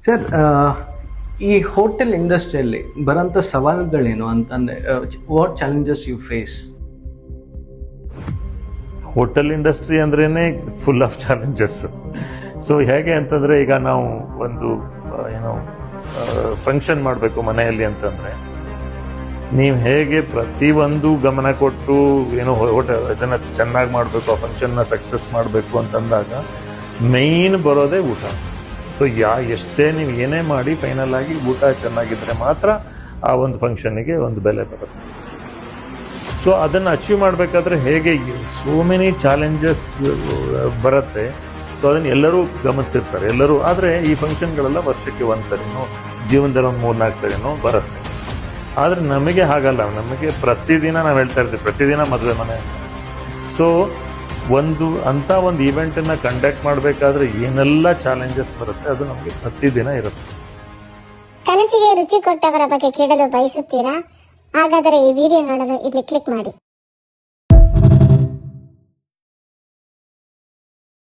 Sir, ಈ hotel ಇಂಡಸ್ಟ್ರಿಯಲ್ಲಿ ಬರೋಂಥ ಸವಾಲುಗಳೇನು ಅಂತಂದರೆ what challenges you face? Hotel industry ಅಂದ್ರೇನೆ ಫುಲ್ ಆಫ್ ಚಾಲೆಂಜಸ್. ಸೊ ಹೇಗೆ ಅಂತಂದ್ರೆ, ಈಗ ನಾವು ಒಂದು ಫಂಕ್ಷನ್ ಮಾಡಬೇಕು ಮನೆಯಲ್ಲಿ ಅಂತಂದ್ರೆ, ನೀವು ಹೇಗೆ ಪ್ರತಿಯೊಂದು ಗಮನ ಕೊಟ್ಟು ಹೋಟೆಲ್ ಇದನ್ನ ಚೆನ್ನಾಗಿ ಮಾಡಬೇಕು, ಆ ಫಂಕ್ಷನ್ನ ಸಕ್ಸಸ್ ಮಾಡಬೇಕು ಅಂತಂದಾಗ ಮೇಯ್ನ್ ಬರೋದೇ ಊಟ. ಸೊ ಎಷ್ಟೇ ನೀವು ಏನೇ ಮಾಡಿ ಫೈನಲ್ ಆಗಿ ಊಟ ಚೆನ್ನಾಗಿದ್ರೆ ಮಾತ್ರ ಆ ಒಂದು ಫಂಕ್ಷನ್ನಿಗೆ ಒಂದು ಬೆಲೆ ಬರುತ್ತೆ. ಸೊ ಅದನ್ನು ಅಚೀವ್ ಮಾಡಬೇಕಾದ್ರೆ ಹೇಗೆ ಸೋ ಮೆನಿ ಚಾಲೆಂಜಸ್ ಬರುತ್ತೆ. ಸೊ ಅದನ್ನು ಎಲ್ಲರೂ ಗಮನಿಸಿರ್ತಾರೆ ಎಲ್ಲರೂ. ಆದರೆ ಈ ಫಂಕ್ಷನ್ಗಳೆಲ್ಲ ವರ್ಷಕ್ಕೆ ಒಂದು ಸರಿನೋ, ಜೀವನದಲ್ಲಿ ಒಂದು 3-4 ಸರಿನೋ ಬರುತ್ತೆ. ಆದರೆ ನಮಗೆ ಹಾಗಲ್ಲ. ನಮಗೆ ಪ್ರತಿದಿನ ನಾವು ಹೇಳ್ತಾ ಇರ್ತೀವಿ, ಪ್ರತಿದಿನ ಮದುವೆ ಮನೆ. ಸೊ ಒಂದು ಈವೆಂಟನ್ನು ಕಂಡಕ್ಟ್ ಮಾಡಬೇಕಾದ್ರೆ ಏನೆಲ್ಲ ಚಾಲೆಂಜಸ್ ಬರುತ್ತೆ, ಅದು ನಮಗೆ ಪ್ರತಿದಿನ ಇರುತ್ತೆ. ಕನಸಿಗೆ ರುಚಿ ಕೊಟ್ಟವರ ಬಗ್ಗೆ ಕೇಳಲು ಬಯಸುತ್ತೀರಾ? ಹಾಗಾದರೆ ಈ ವಿಡಿಯೋ ನೋಡಲು ಇಲ್ಲಿ ಕ್ಲಿಕ್ ಮಾಡಿ.